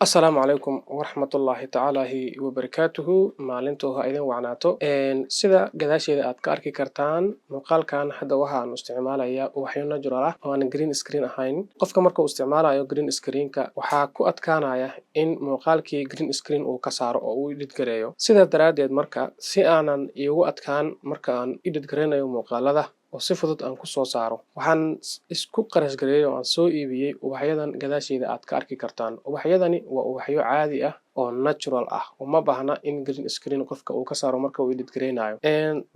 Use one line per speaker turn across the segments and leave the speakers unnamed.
السلام عليكم ورحمة الله تعالى وبركاته maalintu ha idin wacnaato sida gadaasheeda aad ka arki kartaan muuqaalkan hadda waxaan isticmaalayaa waxyo natural ah oo aan green screen ahayn qofka marka uu isticmaalayo green screen-ka waxaa ku adkaanaya in muuqaalkii green screen uu ka saaro oo uu edit gareeyo sidaa daraaddeed marka si aanan iigu adkaan marka aan edit gareynayo muuqaalada oo si fudud aan ku soo saaro waxaan isku qarash gareeyay oo aan soo iibiyay ubaxyadan gadaasheeda aad ka arki kartaan ubaxyadani waa ubaxyo caadi ah oo natural ah uma baahna in green screen qofka uu ka saaro marka uu edit gareynayo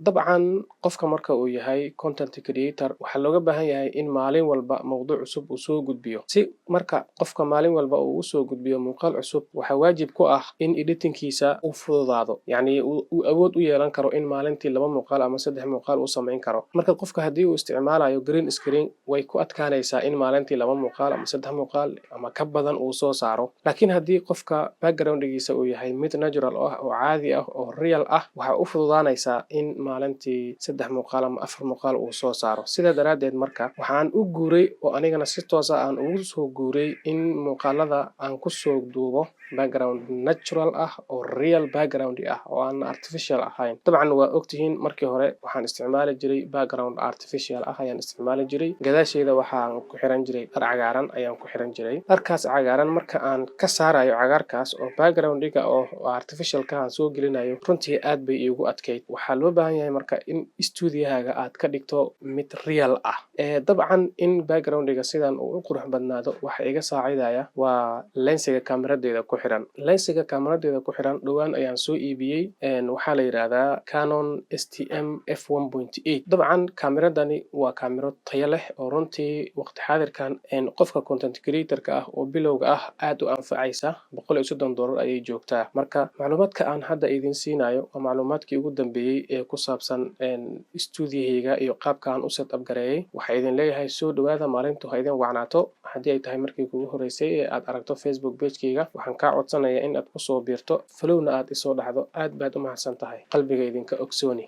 dabcan qofka marka uu yahay content creator waxaa looga baahan yahay in maalin walba mowduuc cusub uu soo gudbiyo si marka qofka maalin walba uu soo gudbiyo muuqaal cusub waxaa waajib ku ah in editingkiisa uu fududaado yacni uu awood u yeelan karo in maalintii 2 muuqaal ama 3 muuqaal uu samayn karo marka qofka haddii uu isticmaalayo green screen way ku adkaanaysaa in maalintii 2 muuqaal ama 3 muuqaal ama ka badan uu soo saaro laakiin haddii qofka background-giisa uu yahay mid natural ah oo caadi ah oo real ah waxa u fududaanaysaa in maalintii 3 muuqaal ama 4 muuqaal uu soo saaro sidaa daraaddeed marka waxaan u guuray oo anigana si toos ah aan ugu soo guuray in muuqaalada aan ku soo duubo background natural ah oo real background ah oo aan artificial ahayn dabcan waa ogtihiin markii hore waxaan isticmaali jiray background artificial ah ayaan isticmaali jiray gadaasheeda waxaan ku xiran jiray dhar cagaaran ayaan ku xiran jiray dharkaas cagaaran marka aan ka saarayo cagaarkaas oo background-iga oo artificial-ka aan soo gelinayo runtii aad bay iigu adkayd waxaa loo baahan yahay marka in studio-haaga aad ka dhigto mid real ah dabcan in background-iga sidan uu u qurux badnaado waxa iga saacidaya waa lensiga kaamiradeeda ku xiran lensiga kaamiradeeda ku xiran dhowaan ayaan soo iibiyey waxaa la yiraahdaa Canon STM f1.8 dabcan kaamiradani waa kaamiro tayo leh oo runtii waqti xaadirkan qofka content creator-ka ah oo bilowga ah aad u anfacaysa $130 ayay joogtaa marka macluumaadka aan hadda idin siinayo waa macluumaadkii ugu dambeeyay ee ku saabsan studio-hayga iyo qaabka aan u set up gareeyay waxaa idin leeyahay soo dhawaada maalintu ha idin wacnaato haddii ay tahay markii kugu horeysay ee aad aragto Facebook page-kayga waxaan kaa codsanayaa in aad ku soo biirto follow-na aad isoo dhacdo aad baad u mahadsan tahay qalbiga idinka ogsooni